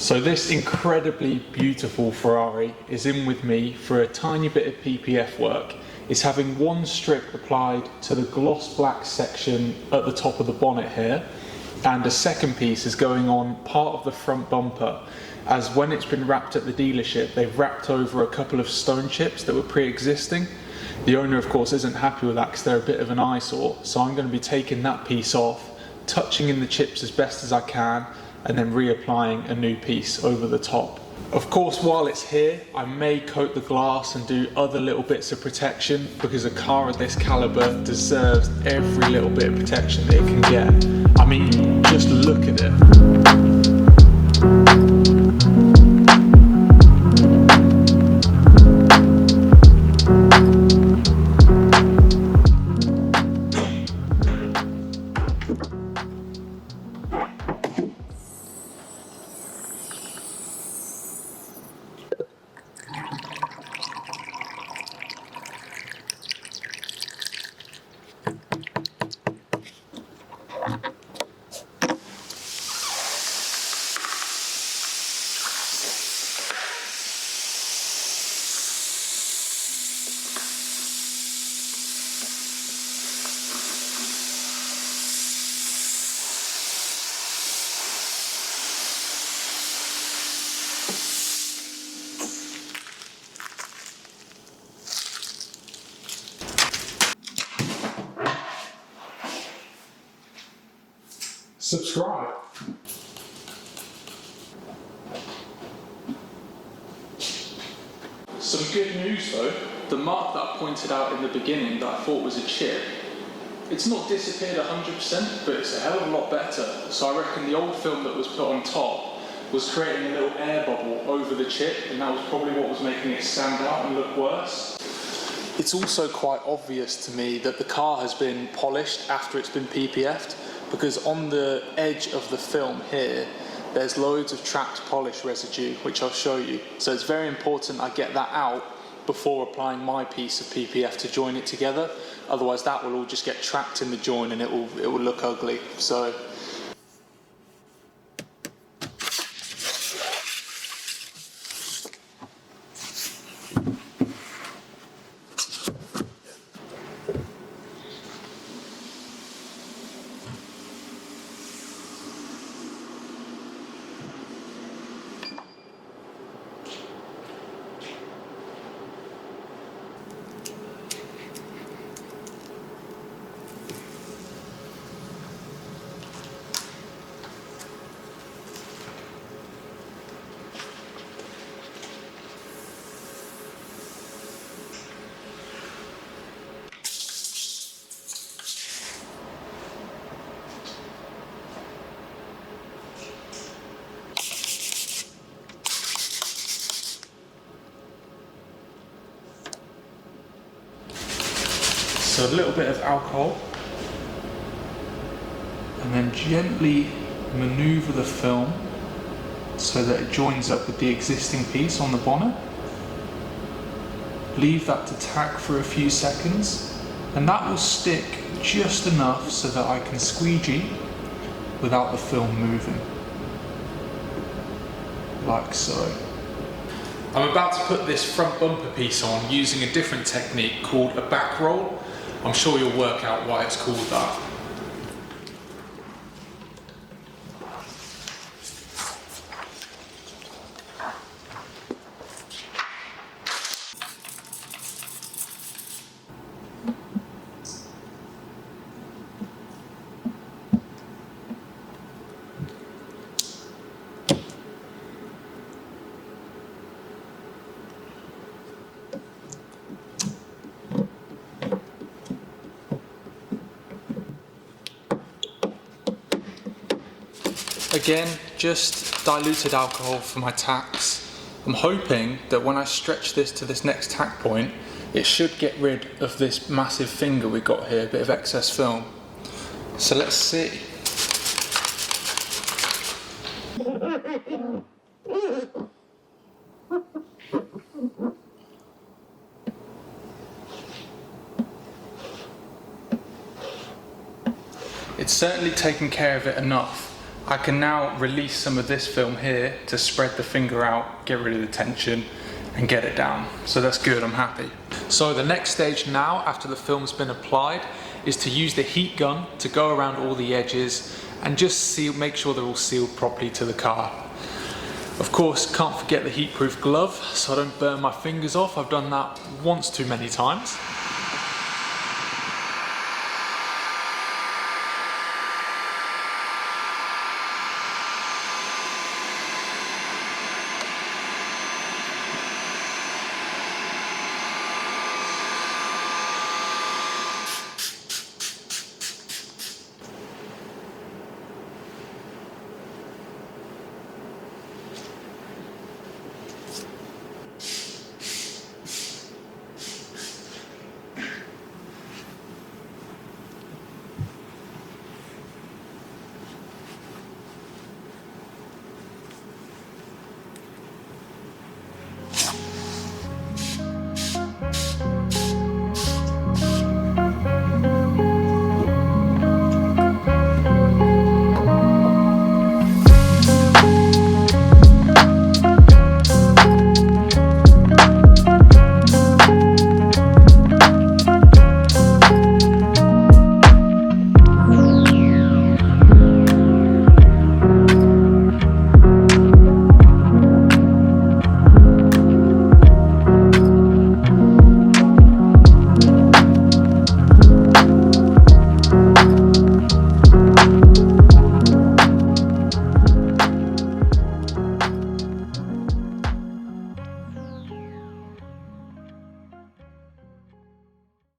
So this incredibly beautiful Ferrari is in with me for a tiny bit of PPF work. It's having one strip applied to the gloss black section at the top of the bonnet here, and a second piece is going on part of the front bumper, as when it's been wrapped at the dealership they've wrapped over a couple of stone chips that were pre-existing. The owner of course isn't happy with that because they're a bit of an eyesore, so I'm going to be taking that piece off, touching in the chips as best as I can, and then reapplying a new piece over the top. Of course, while it's here, I may coat the glass and do other little bits of protection, because a car of this caliber deserves every little bit of protection that it can get. I mean, just look at it. Subscribe. Some good news though. The mark that I pointed out in the beginning that I thought was a chip, it's not disappeared 100%, but it's a hell of a lot better. So I reckon the old film that was put on top was creating a little air bubble over the chip, and that was probably what was making it stand out and look worse. It's also quite obvious to me that the car has been polished after it's been PPF'd, because on the edge of the film here there's loads of trapped polish residue, which I'll show you. So it's very important I get that out before applying my piece of PPF to join it together, otherwise that will all just get trapped in the join and it will look ugly. So a little bit of alcohol, and then gently maneuver the film so that it joins up with the existing piece on the bonnet. Leave that to tack for a few seconds, and that will stick just enough so that I can squeegee without the film moving, like so. I'm about to put this front bumper piece on using a different technique called a back roll. I'm sure you'll work out why it's called that. Again, just diluted alcohol for my tacks. I'm hoping that when I stretch this to this next tack point, it should get rid of this massive finger we got here, a bit of excess film. So let's see. It's certainly taken care of it enough, I can now release some of this film here to spread the finger out, get rid of the tension and get it down. So that's good, I'm happy. So the next stage now, after the film's been applied, is to use the heat gun to go around all the edges and just make sure they're all sealed properly to the car. Of course, can't forget the heat-proof glove so I don't burn my fingers off. I've done that once too many times.